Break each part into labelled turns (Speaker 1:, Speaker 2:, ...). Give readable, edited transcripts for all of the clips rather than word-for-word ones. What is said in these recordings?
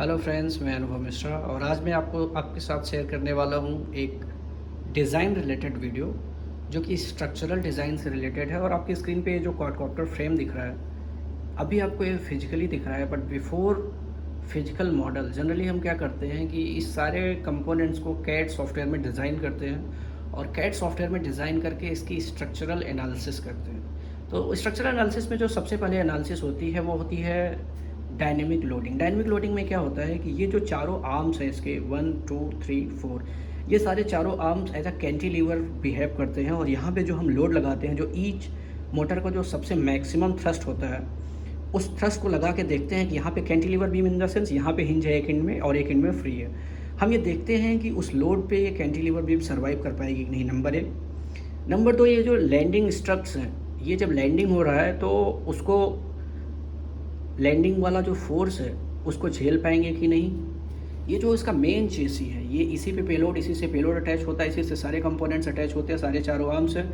Speaker 1: Hello friends, मैं अनुभव मिश्रा और आज मैं आपको आपके साथ शेयर करने वाला हूँ एक डिज़ाइन रिलेटेड वीडियो जो कि स्ट्रक्चरल डिज़ाइन से रिलेटेड है। और आपकी स्क्रीन पे ये जो क्वाडकॉप्टर फ्रेम दिख रहा है, अभी आपको ये फिजिकली दिख रहा है, but before physical model generally हम क्या करते हैं कि इस सारे कंपोनेंट्स को कैड सॉफ्टवेयर में डिज़ाइन करते हैं और कैड सॉफ्टवेयर में डिज़ाइन करके इसकी स्ट्रक्चरल एनालिसिस करते हैं। तो स्ट्रक्चरल एनालिसिस में जो सबसे पहले एनालिसिस होती है वो होती है डायनेमिक लोडिंग। डायनेमिक लोडिंग में क्या होता है कि ये जो चारों आर्म्स हैं इसके 1 2 3 4, ये सारे चारों arms as a cantilever behave करते हैं। और यहाँ पे जो हम लोड लगाते हैं, जो ईच मोटर का जो सबसे मैक्सिमम थ्रस्ट होता है, उस थ्रस्ट को लगा के देखते हैं कि यहाँ पे cantilever beam in the sense यहाँ पे हिंज है एक एंड में और एक एंड में फ्री है। हम ये देखते हैं कि उस लोड पे ये कैंटिलीवर बीम सर्वाइव कर पाएगी कि नहीं, नंबर एक। नंबर दो, ये जो लैंडिंग स्ट्रक्स हैं, ये जब लैंडिंग हो रहा है तो उसको लैंडिंग वाला जो फोर्स है उसको झेल पाएंगे कि नहीं। ये जो इसका मेन चेसी है, ये इसी पे पेलोड, इसी से पेलोड अटैच होता है, इसी से सारे कंपोनेंट्स अटैच होते हैं, सारे चारों आर्म्स हैं,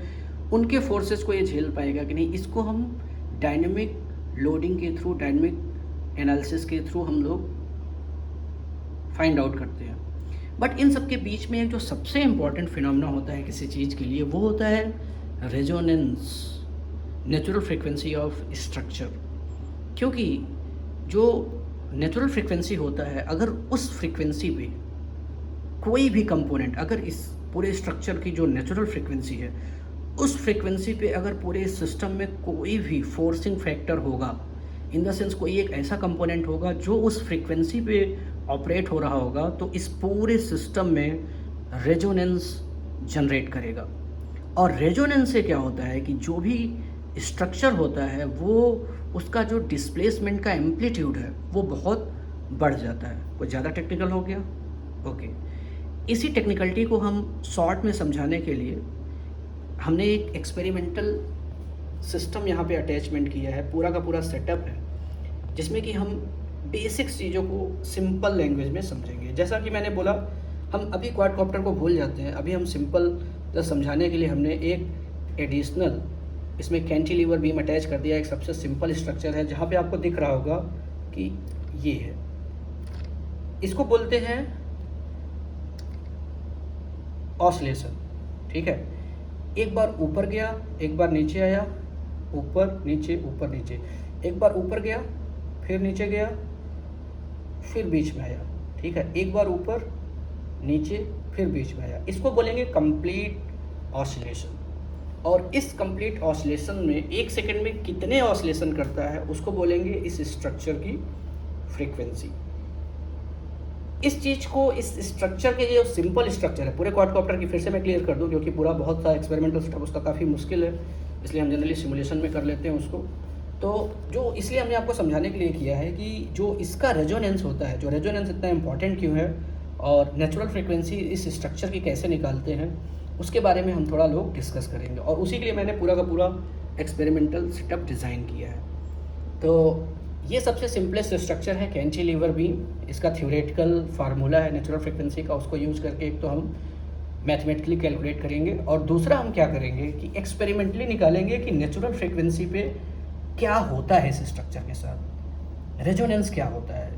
Speaker 1: उनके फोर्सेस को ये झेल पाएगा कि नहीं, इसको हम डायनेमिक लोडिंग के थ्रू, डायनेमिक एनालिसिस के थ्रू हम लोग फाइंड आउट करते हैं। बट इन सब के बीच में एक जो सबसे इम्पॉर्टेंट फिनोमेना होता है किसी चीज़ के लिए, वो होता है resonance, natural frequency of structure. क्योंकि जो नेचुरल फ्रिक्वेंसी होता है, अगर उस फ्रिक्वेंसी पे कोई भी कंपोनेंट, अगर इस पूरे स्ट्रक्चर की जो नेचुरल फ्रिक्वेंसी है, उस फ्रिक्वेंसी पे अगर पूरे सिस्टम में कोई भी फोर्सिंग फैक्टर होगा, इन द सेंस कोई एक ऐसा कंपोनेंट होगा जो उस फ्रिक्वेंसी पे ऑपरेट हो रहा होगा, तो इस पूरे सिस्टम में रेजोनेंस जनरेट करेगा। और रेजोनेंस से क्या होता है कि जो भी स्ट्रक्चर होता है वो, उसका जो डिस्प्लेसमेंट का एम्पलीट्यूड है वो बहुत बढ़ जाता है। कुछ ज़्यादा टेक्निकल हो गया? ओके। इसी टेक्निकलिटी को हम शॉर्ट में समझाने के लिए हमने एक एक्सपेरिमेंटल सिस्टम यहाँ पे अटैचमेंट किया है, पूरा का पूरा सेटअप है, जिसमें कि हम बेसिक्स चीज़ों को सिंपल लैंग्वेज में समझेंगे। जैसा कि मैंने बोला, हम अभी क्वाडकॉप्टर को भूल जाते हैं, अभी हम सिंपल जस्ट समझाने के लिए हमने एक एडिशनल इसमें कैंटिलीवर बीम अटैच कर दिया। एक सबसे सिंपल स्ट्रक्चर है जहाँ पे आपको दिख रहा होगा कि ये है, इसको बोलते हैं ऑसिलेशन। ठीक है, एक बार ऊपर गया, एक बार नीचे आया, ऊपर नीचे, एक बार ऊपर गया, फिर नीचे गया, फिर बीच में आया। ठीक है, एक बार ऊपर नीचे, फिर बीच में आया, इसको बोलेंगे कंप्लीट ऑसिलेशन। और इस कंप्लीट ऑसिलेशन में एक सेकंड में कितने ऑसिलेशन करता है उसको बोलेंगे इस स्ट्रक्चर की फ्रीक्वेंसी। इस चीज़ को, इस स्ट्रक्चर के, जो सिंपल स्ट्रक्चर है पूरे क्वाडकॉप्टर की, फिर से मैं क्लियर कर दूं क्योंकि पूरा बहुत सा एक्सपेरिमेंटल सेटअप उसका काफ़ी मुश्किल है, इसलिए हम जनरली सिमुलेशन में कर लेते हैं उसको। तो जो इसलिए हमने आपको समझाने के लिए किया है कि जो इसका रेजोनेंस होता है, जो रेजोनेंस इतना इंपॉर्टेंट क्यों है और नेचुरल फ्रिक्वेंसी इस स्ट्रक्चर की कैसे निकालते हैं, उसके बारे में हम थोड़ा लोग डिस्कस करेंगे। और उसी के लिए मैंने पूरा का पूरा एक्सपेरिमेंटल सेटअप डिज़ाइन किया है। तो ये सबसे सिंपलेस्ट स्ट्रक्चर है कैंटिलीवर बीम। इसका थ्योरेटिकल फार्मूला है नेचुरल फ्रिक्वेंसी का, उसको यूज़ करके एक तो हम मैथमेटिकली कैलकुलेट करेंगे और दूसरा हम क्या करेंगे कि एक्सपेरिमेंटली निकालेंगे कि नेचुरल फ्रिक्वेंसी पे क्या होता है इस स्ट्रक्चर के साथ, रेजोनेंस क्या होता है।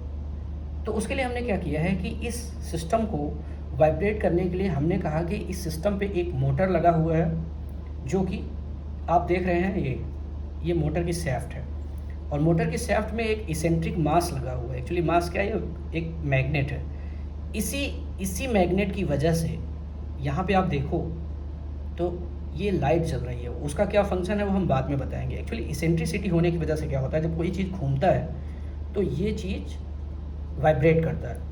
Speaker 1: तो उसके लिए हमने क्या किया है कि इस सिस्टम को वाइब्रेट करने के लिए हमने कहा कि इस सिस्टम पे एक मोटर लगा हुआ है, जो कि आप देख रहे हैं, ये मोटर की शैफ्ट है। और मोटर की शैफ्ट में एक इसेंट्रिक मास लगा हुआ है। एक्चुअली मास क्या है, एक मैग्नेट है। इसी मैग्नेट की वजह से यहाँ पे आप देखो तो ये लाइट जल रही है। उसका क्या फंक्शन है वो हम बाद में बताएंगे। एक्चुअली इसेंट्रिसिटी होने की वजह से क्या होता है, जब कोई चीज़ घूमता है तो ये चीज़ वाइब्रेट करता है।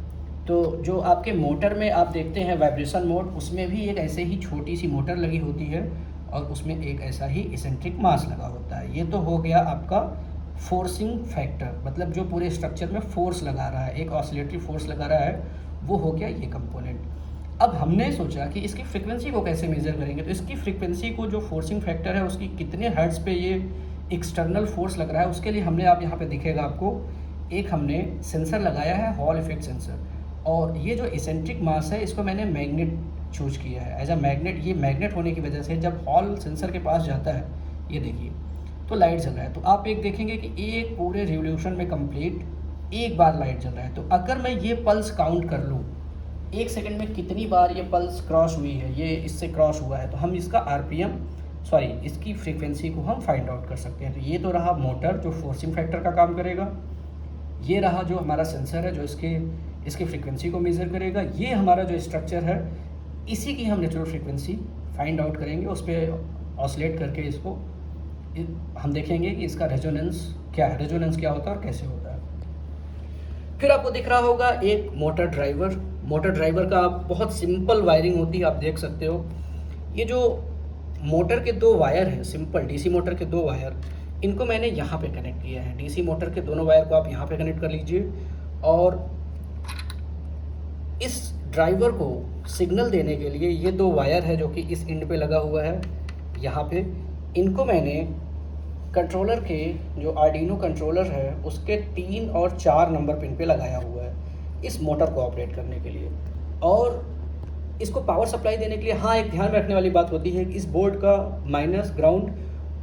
Speaker 1: तो जो आपके मोटर में आप देखते हैं वाइब्रेशन मोड, उसमें भी एक ऐसे ही छोटी सी मोटर लगी होती है और उसमें एक ऐसा ही इसेंट्रिक मास लगा होता है। ये तो हो गया आपका फोर्सिंग फैक्टर, मतलब जो पूरे स्ट्रक्चर में फोर्स लगा रहा है, एक ऑसिलेटरी फोर्स लगा रहा है, वो हो गया ये कंपोनेंट। अब हमने सोचा कि इसकी फ्रीक्वेंसी को कैसे मेज़र करेंगे। तो इसकी फ्रीक्वेंसी को, जो फोर्सिंग फैक्टर है उसकी कितने हर्ट्ज़ पे ये एक्सटर्नल फोर्स लग रहा है, उसके लिए हमने, आप यहाँ पे दिखेगा आपको, एक हमने सेंसर लगाया है, हॉल इफेक्ट सेंसर। और ये जो इसेंट्रिक मास है इसको मैंने मैग्नेट चूज किया है एज अ मैग्नेट। ये मैग्नेट होने की वजह से जब हॉल सेंसर के पास जाता है, ये देखिए तो लाइट जल रहा है। तो आप एक देखेंगे कि एक पूरे रिवोल्यूशन में कंप्लीट एक बार लाइट जल रहा है। तो अगर मैं ये पल्स काउंट कर लूँ, 1 सेकंड में कितनी बार ये पल्स क्रॉस हुई है, ये इससे क्रॉस हुआ है, तो हम इसका इसकी फ्रीक्वेंसी को हम फाइंड आउट कर सकते हैं। तो ये तो रहा मोटर जो फोर्सिंग फैक्टर का काम करेगा, ये रहा जो हमारा सेंसर है जो इसकी फ्रीक्वेंसी को मेज़र करेगा, ये हमारा जो स्ट्रक्चर है इसी की हम नेचुरल फ्रीक्वेंसी फाइंड आउट करेंगे, उस पर ऑसिलेट करके इसको हम देखेंगे कि इसका रेजोनेंस क्या है, रेजोनेंस क्या होता है और कैसे होता है। फिर आपको दिख रहा होगा एक मोटर ड्राइवर का बहुत सिंपल वायरिंग होती है, आप देख सकते हो। ये जो मोटर के 2 वायर हैं, सिंपल डीसी मोटर के 2 वायर, इनको मैंने यहाँ पे कनेक्ट किया है। डीसी मोटर के दोनों वायर को आप यहाँ पे कनेक्ट कर लीजिए और इस ड्राइवर को सिग्नल देने के लिए ये 2 वायर है जो कि इस एंड पे लगा हुआ है यहाँ पे, इनको मैंने कंट्रोलर के जो आर्डिनो कंट्रोलर है उसके 3 और 4 नंबर पिन पे लगाया हुआ है इस मोटर को ऑपरेट करने के लिए। और इसको पावर सप्लाई देने के लिए हाँ, एक ध्यान रखने वाली बात होती है कि इस बोर्ड का माइनस ग्राउंड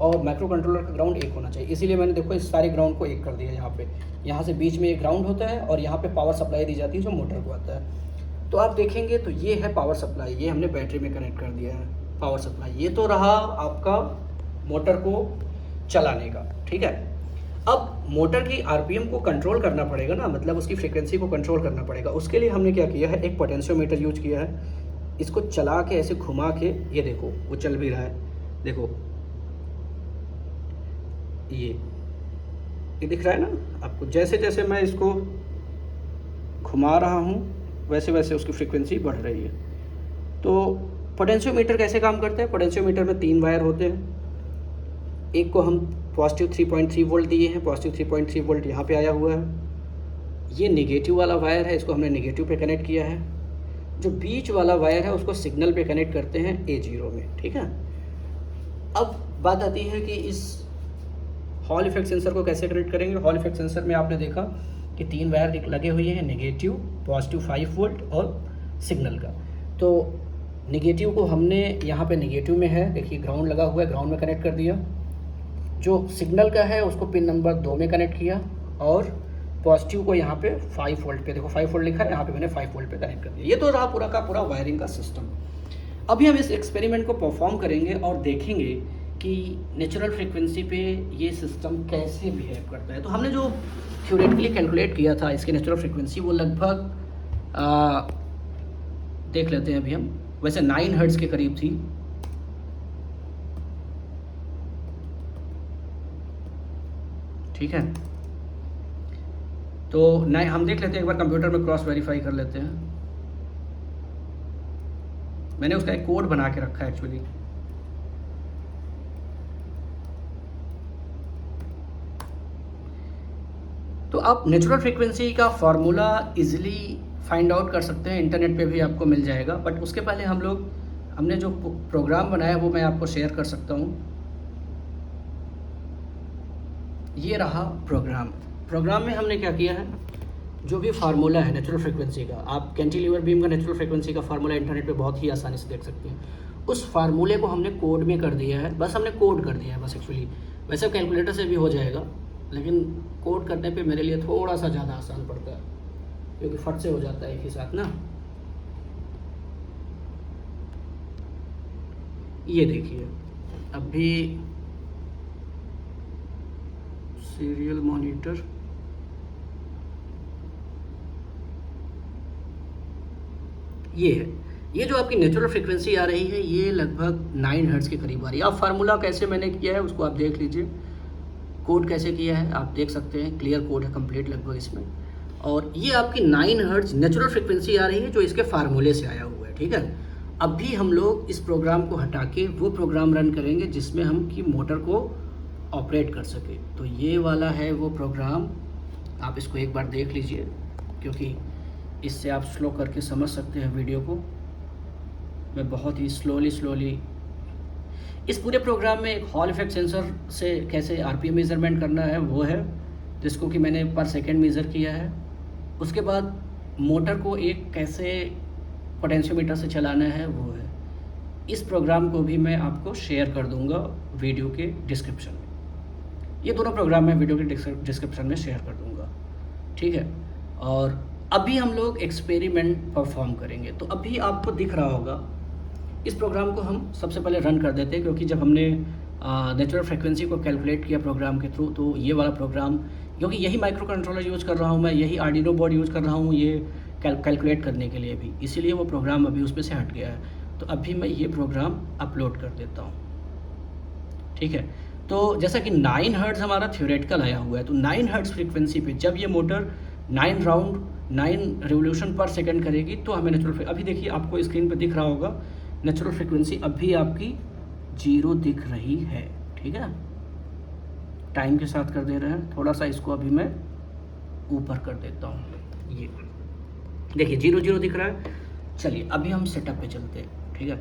Speaker 1: और माइक्रो कंट्रोलर का ग्राउंड एक होना चाहिए, इसीलिए मैंने देखो इस सारे ग्राउंड को एक कर दिया यहाँ पे। यहाँ से बीच में एक ग्राउंड होता है और यहाँ पे पावर सप्लाई दी जाती है जो मोटर को आता है। तो आप देखेंगे तो ये है पावर सप्लाई, ये हमने बैटरी में कनेक्ट कर दिया है पावर सप्लाई। ये तो रहा आपका मोटर को चलाने का, ठीक है। अब मोटर की आरपीएम को कंट्रोल करना पड़ेगा ना, मतलब उसकी फ्रीक्वेंसी को कंट्रोल करना पड़ेगा। उसके लिए हमने क्या किया है, एक पोटेंशियोमीटर यूज किया है। इसको चला के ऐसे घुमा के, ये देखो वो चल भी रहा है, देखो ये दिख रहा है ना आपको। जैसे जैसे मैं इसको घुमा रहा हूँ वैसे वैसे उसकी फ्रीक्वेंसी बढ़ रही है। तो पोटेंशियोमीटर कैसे काम करता है, पोटेंशियोमीटर में 3 वायर होते हैं। एक को हम पॉजिटिव 3.3 वोल्ट दिए हैं, पॉजिटिव 3.3 वोल्ट यहाँ पे आया हुआ है। ये नेगेटिव वाला वायर है, इसको हमने नेगेटिव पे कनेक्ट किया है। जो बीच वाला वायर है उसको सिग्नल पे कनेक्ट करते हैं A0 में, ठीक है। अब बात आती है कि इस हॉल इफेक्ट सेंसर को कैसे कनेक्ट करेंगे। हॉल इफेक्ट सेंसर में आपने देखा कि 3 वायर लगे हुए हैं, नेगेटिव, पॉजिटिव 5 वोल्ट और सिग्नल का। तो नेगेटिव को हमने यहाँ पे नेगेटिव में है, देखिए ग्राउंड लगा हुआ है, ग्राउंड में कनेक्ट कर दिया। जो सिग्नल का है उसको पिन नंबर 2 में कनेक्ट किया और पॉजिटिव को यहाँ पे 5 वोल्ट पे, देखो 5 वोल्ट लिखा है, यहाँ पे मैंने 5 वोल्ट पे कनेक्ट कर दिया। ये तो रहा पूरा का पूरा वायरिंग का सिस्टम। अभी हम इस एक्सपेरिमेंट को परफॉर्म करेंगे और देखेंगे कि नेचुरल फ्रीक्वेंसी पे ये सिस्टम कैसे बिहेव करता है। तो हमने जो थ्योरेटिकली कैलकुलेट किया था इसकी नेचुरल फ्रीक्वेंसी, वो लगभग देख लेते हैं अभी हम, वैसे 9 हर्ट्ज़ के करीब थी। ठीक है, तो नहीं, हम देख लेते हैं एक बार कंप्यूटर में क्रॉस वेरीफाई कर लेते हैं। मैंने उसका एक कोड बना के रखा है एक्चुअली। तो आप नेचुरल फ्रीक्वेंसी का फार्मूला इजीली फाइंड आउट कर सकते हैं, इंटरनेट पे भी आपको मिल जाएगा। बट उसके पहले हमने जो प्रोग्राम बनाया वो मैं आपको शेयर कर सकता हूँ। ये रहा प्रोग्राम में हमने क्या किया है, जो भी फार्मूला है नेचुरल फ्रीक्वेंसी का, आप कैंटिलीवर बीम का नेचुरल फ्रीक्वेंसी का फार्मूला इंटरनेट पे बहुत ही आसानी से देख सकते हैं। उस फार्मूले को हमने कोड में कर दिया है, बस हमने कोड कर दिया है बस एक्चुअली। वैसे कैलकुलेटर से भी हो जाएगा, लेकिन कोड करने पे मेरे लिए थोड़ा सा ज़्यादा आसान पड़ता है क्योंकि फट से हो जाता है एक ही साथ ना। ये देखिए अभी सीरियल मॉनिटर, ये है, ये जो आपकी नेचुरल फ्रीक्वेंसी आ रही है ये लगभग 9 हर्ट्ज़ के करीब आ रही है। अब फार्मूला कैसे मैंने किया है उसको आप देख लीजिए, कोड कैसे किया है आप देख सकते हैं, क्लियर कोड है कंप्लीट लगभग इसमें। और ये आपकी 9 हर्ट्ज़ नेचुरल फ्रीक्वेंसी आ रही है जो इसके फार्मूले से आया हुआ है, ठीक है। अब भी हम लोग इस प्रोग्राम को हटा के वो प्रोग्राम रन करेंगे जिसमें हम की मोटर को ऑपरेट कर सके। तो ये वाला है वो प्रोग्राम, आप इसको एक बार देख लीजिए क्योंकि इससे आप स्लो करके समझ सकते हैं वीडियो को। मैं बहुत ही स्लोली इस पूरे प्रोग्राम में एक हॉल इफेक्ट सेंसर से कैसे आरपीएम मेज़रमेंट करना है वो है, जिसको कि मैंने पर सेकंड मेज़र किया है। उसके बाद मोटर को एक कैसे पोटेंशियोमीटर से चलाना है वो है। इस प्रोग्राम को भी मैं आपको शेयर कर दूंगा वीडियो के डिस्क्रिप्शन में। ये दोनों प्रोग्राम मैं वीडियो के डिस्क्रिप्शन में शेयर कर दूंगा। ठीक है। और अभी हम लोग एक्सपेरिमेंट परफॉर्म करेंगे। तो अभी आपको दिख रहा होगा, इस प्रोग्राम को हम सबसे पहले रन कर देते हैं, क्योंकि जब हमने नेचुरल फ्रिक्वेंसी को कैलकुलेट किया प्रोग्राम के थ्रू, तो ये वाला प्रोग्राम, क्योंकि यही माइक्रो कंट्रोलर यूज़ कर रहा हूँ मैं, यही आर्डिनो बोर्ड यूज़ कर रहा हूँ ये कैलकुलेट करने के लिए भी, इसीलिए वो प्रोग्राम अभी उसमें से हट गया है। तो अभी मैं ये प्रोग्राम अपलोड कर देता हूँ, ठीक है। तो जैसा कि 9 हर्ट्ज़ हमारा थ्योरेटिकल आया हुआ है, तो 9 हर्ट्ज़ फ्रीक्वेंसी पे जब ये motor 9 round 9 revolution per second करेगी तो हमें नेचुरल, अभी देखिए आपको स्क्रीन पे दिख रहा होगा नेचुरल फ्रीक्वेंसी अभी आपकी 0 दिख रही है, ठीक है। टाइम के साथ कर दे रहे हैं, थोड़ा सा इसको अभी मैं ऊपर कर देता हूँ, ये देखिए 0 0 दिख रहा है। चलिए अभी हम सेटअप पे चलते हैं, ठीक है।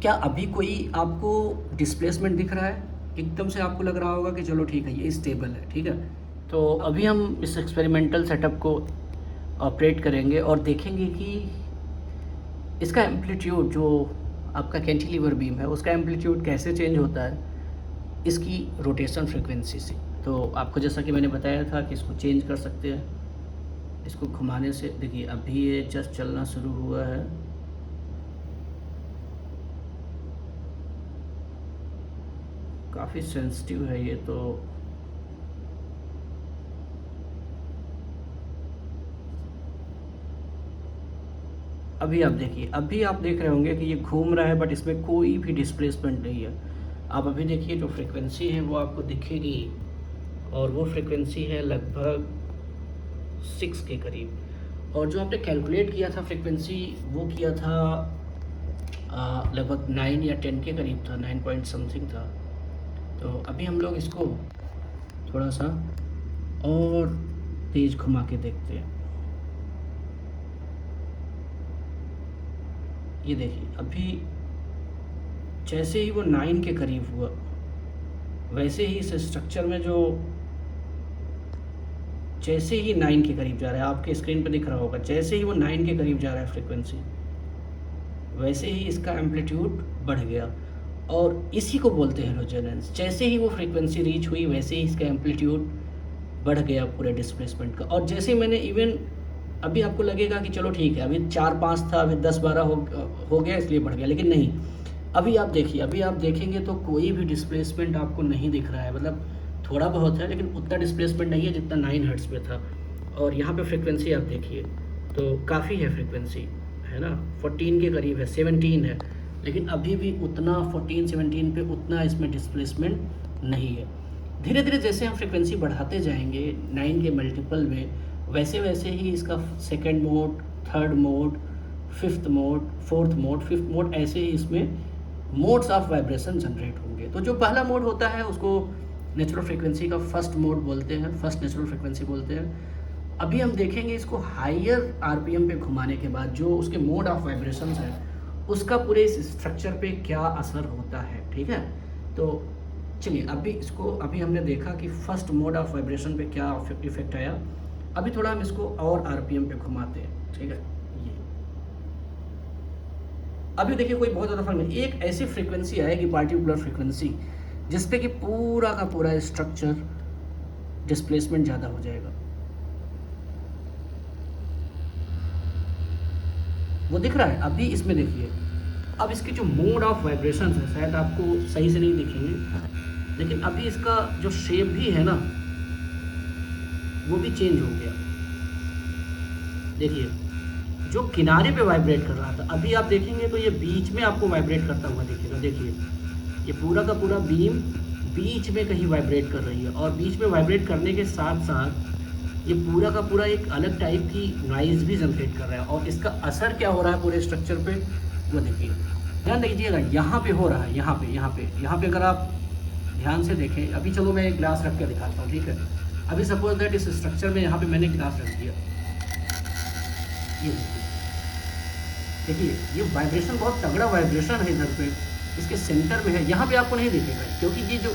Speaker 1: क्या अभी कोई आपको डिस्प्लेसमेंट दिख रहा है? एकदम से आपको लग रहा होगा कि चलो ठीक है ये स्टेबल है, ठीक है। तो अभी हम इस एक्सपेरिमेंटल सेटअप को ऑपरेट करेंगे और देखेंगे कि इसका एम्पलीट्यूड, जो आपका कैंटिलीवर बीम है उसका एम्पलीट्यूड कैसे चेंज होता है इसकी रोटेशन फ्रिक्वेंसी से। तो आपको जैसा कि मैंने बताया था कि इसको चेंज कर सकते हैं इसको घुमाने से। देखिए अभी ये जस्ट चलना शुरू हुआ है, काफ़ी सेंसिटिव है ये। तो अभी आप देखिए, अभी आप देख रहे होंगे कि ये घूम रहा है बट इसमें कोई भी डिस्प्लेसमेंट नहीं है। आप अभी देखिए जो फ्रिक्वेंसी है वो आपको दिखेगी, और वो फ्रिक्वेंसी है लगभग 6 के करीब। और जो आपने कैलकुलेट किया था फ्रिक्वेंसी, वो किया था लगभग 9 या 10 के करीब था, 9 पॉइंट समथिंग था। तो अभी हम लोग इसको थोड़ा सा और तेज़ घुमा के देखते हैं। ये देखिए अभी जैसे ही वो 9 के करीब हुआ, वैसे ही इस स्ट्रक्चर में जो जैसे ही 9 के करीब जा रहा है, आपके स्क्रीन पर दिख रहा होगा, जैसे ही वो 9 के करीब जा रहा है फ्रीक्वेंसी, वैसे ही इसका एम्पलीट्यूड बढ़ गया। और इसी को बोलते हैं रेजोनेंस। जैसे ही वो फ्रीक्वेंसी रीच हुई वैसे ही इसका एम्पलीट्यूड बढ़ गया पूरे डिस्प्लेसमेंट का। और जैसे मैंने इवन अभी आपको लगेगा कि चलो ठीक है अभी 4-5 था, अभी 10-12 हो गया इसलिए बढ़ गया, लेकिन नहीं। अभी आप देखिए, अभी आप देखेंगे तो कोई भी डिस्प्लेसमेंट आपको नहीं दिख रहा है, मतलब थोड़ा बहुत है लेकिन उतना डिस्प्लेसमेंट नहीं है जितना 9 हर्ट्ज़ पे था। और यहाँ पे फ्रिक्वेंसी आप देखिए तो काफ़ी है फ्रिक्वेंसी, है ना, 14 के करीब है, 17 है, लेकिन अभी भी उतना 14-17 पे उतना इसमें डिस्प्लेसमेंट नहीं है। धीरे धीरे जैसे हम फ्रिक्वेंसी बढ़ाते जाएंगे 9 के मल्टीपल में, वैसे वैसे ही इसका second mode, third mode, fifth mode, fourth mode, fifth mode, ऐसे ही इसमें मोड्स ऑफ वाइब्रेशन जनरेट होंगे। तो जो पहला मोड होता है उसको नेचुरल फ्रिक्वेंसी का फर्स्ट मोड बोलते हैं, फर्स्ट नेचुरल फ्रिक्वेंसी बोलते हैं। अभी हम देखेंगे इसको हायर आरपीएम पे घुमाने के बाद जो उसके मोड ऑफ वाइब्रेशंस है उसका पूरे इस स्ट्रक्चर पे क्या असर होता है, ठीक है। तो चलिए अभी हमने देखा कि फर्स्ट मोड ऑफ वाइब्रेशन पे क्या इफेक्ट आया। अभी थोड़ा हम इसको और आरपीएम पे घुमाते हैं, ठीक है। ये अभी देखिए कोई बहुत ज़्यादा फर्क नहीं, एक ऐसी फ्रीक्वेंसी आएगी पार्टिकुलर फ्रीक्वेंसी जिसपे कि पूरा का पूरा स्ट्रक्चर डिस्प्लेसमेंट ज़्यादा हो जाएगा। वो दिख रहा है अभी इसमें, देखिए अब इसकी जो मोड ऑफ वाइब्रेशन है शायद आपको सही से नहीं दिखेंगे, लेकिन अभी इसका जो शेप भी है ना वो भी चेंज हो गया। देखिए जो किनारे पे वाइब्रेट कर रहा था अभी आप देखेंगे तो ये बीच में आपको वाइब्रेट करता हुआ दिखेगा। देखिए ये पूरा का पूरा बीम बीच में कहीं वाइब्रेट कर रही है, और बीच में वाइब्रेट करने के साथ साथ ये पूरा का पूरा एक अलग टाइप की नॉइज़ भी जनरेट कर रहा है। और इसका असर क्या हो रहा है पूरे स्ट्रक्चर पे वो देखिए, ध्यान दीजिएगा यहाँ पे हो रहा है, यहाँ पे अगर आप ध्यान से देखें, अभी चलो मैं एक ग्लास रख के दिखाता हूँ, ठीक है। अभी सपोज दैट इस स्ट्रक्चर में यहाँ पे मैंने ग्लास रख दिया, ये देखिए ये वाइब्रेशन बहुत तगड़ा वाइब्रेशन है इधर पे, इसके सेंटर में है, यहाँ पे आपको नहीं दिखेगा क्योंकि ये जो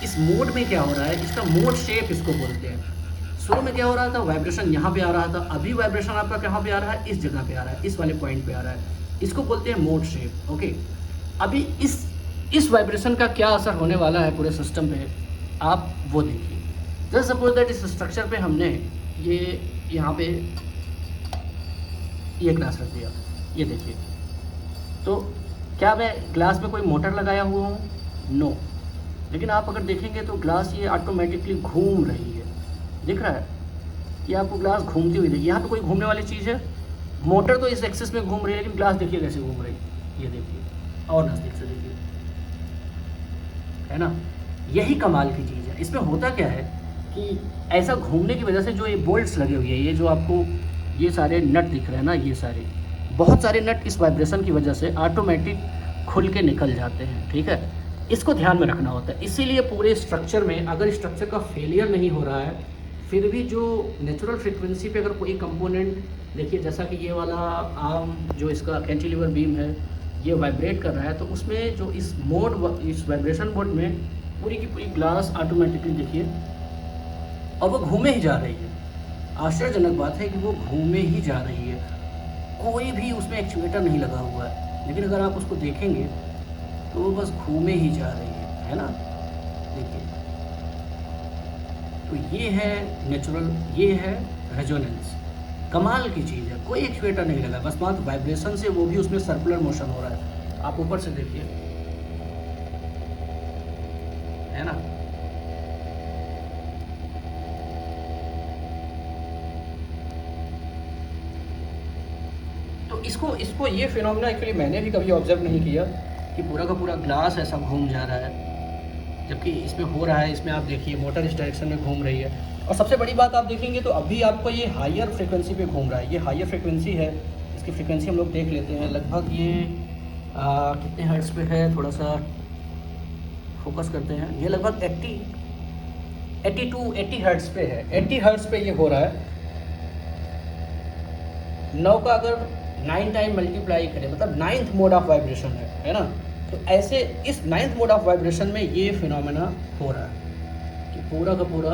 Speaker 1: इस मोड में क्या हो रहा है, इसका मोड शेप इसको बोलते हैं। शुरू में क्या हो रहा था, वाइब्रेशन यहाँ पे आ रहा था, अभी वाइब्रेशन आपका कहाँ पे आ रहा है, इस जगह पे आ रहा है, इस वाले पॉइंट पे आ रहा है, इसको बोलते हैं मोड शेप, ओके। अभी इस वाइब्रेशन का क्या असर होने वाला है पूरे सिस्टम पे, आप वो देखिए। जस्ट सपोज दैट इस स्ट्रक्चर पे हमने ये यहाँ पे ये ग्लास रख दिया, ये देखिए। तो क्या मैं ग्लास में कोई मोटर लगाया हुआ हूँ? नो। लेकिन आप अगर देखेंगे तो ग्लास ये ऑटोमेटिकली घूम रही है, दिख रहा है? ये आपको ग्लास घूमती हुई देखिए। यहाँ पे कोई घूमने वाली चीज़ है? मोटर तो इस एक्सिस में घूम रही है, लेकिन ग्लास देखिए कैसे घूम रही है, ये देखिए और नज़दीक से देखिए, है ना? यही कमाल की चीज़ है। इसमें होता क्या है कि ऐसा घूमने की वजह से जो ये बोल्ट्स लगे हुए हैं, ये जो आपको ये सारे नट दिख रहे हैं ना, ये सारे बहुत सारे नट इस वाइब्रेशन की वजह से ऑटोमेटिक खुल के निकल जाते हैं, ठीक है? इसको ध्यान में रखना होता है। इसीलिए पूरे स्ट्रक्चर में अगर स्ट्रक्चर का फेलियर नहीं हो रहा है, फिर भी जो नेचुरल फ्रिक्वेंसी पे अगर कोई कंपोनेंट, देखिए जैसा कि ये वाला आर्म जो इसका कैंटिलीवर बीम है, ये वाइब्रेट कर रहा है, तो उसमें जो इस वाइब्रेशन मोड में पूरी की पूरी ग्लास ऑटोमेटिकली देखिए, और वो घूमे ही जा रही है। आश्चर्यजनक बात है कि वो घूमे ही जा रही है, कोई भी उसमें एक्चुएटर नहीं लगा हुआ है, लेकिन अगर आप उसको देखेंगे तो वो बस घूमे ही जा रही है ना? देखिए, तो ये है नेचुरल, ये है रेजोनेंस। कमाल की चीज़ है, कोई एक्चुएटर नहीं लगा, बस मात्र वाइब्रेशन से, वो भी उसमें सर्कुलर मोशन हो रहा है। आप ऊपर से देखिए, है ना? तो इसको इसको ये फिनोमेना एक्चुअली मैंने भी कभी ऑब्जर्व नहीं किया कि पूरा का पूरा ग्लास ऐसा घूम जा रहा है, जबकि इसमें हो रहा है। इसमें आप देखिए मोटर इस डायरेक्शन में घूम रही है, और सबसे बड़ी बात आप देखेंगे तो अभी आपको ये हायर फ्रिक्वेंसी पे घूम रहा है। ये हायर फ्रिक्वेंसी है, इसकी फ्रिक्वेंसी हम लोग देख लेते हैं। लगभग ये कितने हर्ट्ज़ पे है, थोड़ा सा फोकस करते हैं। ये लगभग 80 हर्ट्ज़ पे है। 80 हर्ट्ज़ पे ये हो रहा है। 9 का अगर 9 टाइम मल्टीप्लाई करें, मतलब 9th मोड ऑफ वाइब्रेशन है ना? तो ऐसे इस 9th मोड ऑफ वाइब्रेशन में ये फिनोमेना हो रहा है कि पूरा का पूरा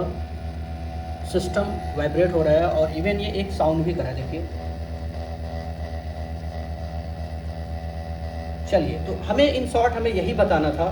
Speaker 1: सिस्टम वाइब्रेट हो रहा है, और इवन ये एक साउंड भी कर रहा है, देखिए। चलिए, तो हमें इन शॉर्ट हमें यही बताना था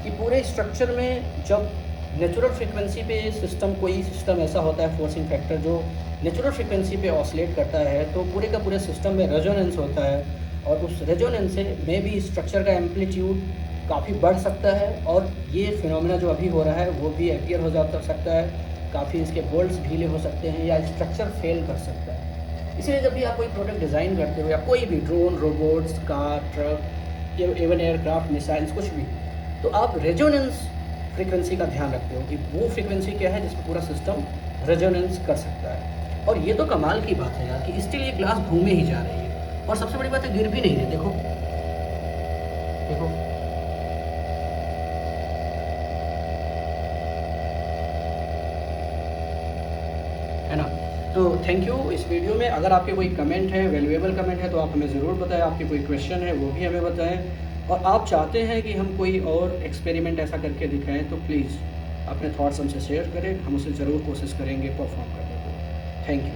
Speaker 1: कि पूरे स्ट्रक्चर में जब नेचुरल फ्रिक्वेंसी पे सिस्टम, कोई सिस्टम ऐसा होता है फोर्सिंग फैक्टर जो नेचुरल फ्रिक्वेंसी पे ऑसिलेट करता है, तो पूरे का पूरे सिस्टम में रेजोनेंस होता है, और उस रेजोनेंस से में भी स्ट्रक्चर का एम्पलीट्यूड काफ़ी बढ़ सकता है, और ये फिनोमेना जो अभी हो रहा है वो भी अपीयर हो जा सकता है। काफ़ी इसके बोल्ट्स ढीले हो सकते हैं, या स्ट्रक्चर फेल कर सकता है। इसलिए जब भी आप कोई प्रोडक्ट डिज़ाइन करते हो, या कोई भी drone, robots, car, truck, even aircraft, missiles, कुछ भी, तो आप रेजोनेंस फ्रीक्वेंसी का ध्यान रखते हो कि वो फ्रीक्वेंसी क्या है जिसमें पूरा सिस्टम रेजोनेंस कर सकता है। और ये तो कमाल की बात है यार कि स्टिल ये ग्लास घूमे ही जा रही है, और सबसे बड़ी बात है गिर भी नहीं रही। देखो देखो, है ना? तो थैंक यू। इस वीडियो में अगर आपके कोई कमेंट है, वैल्यूएबल कमेंट है, तो आप हमें ज़रूर बताएं। आपके कोई क्वेश्चन है वो भी हमें बताएं, और आप चाहते हैं कि हम कोई और एक्सपेरिमेंट ऐसा करके दिखाएं, तो प्लीज़ अपने थॉट्स हमसे शेयर करें। हम उसे ज़रूर कोशिश करेंगे परफॉर्म करने को। Thank you.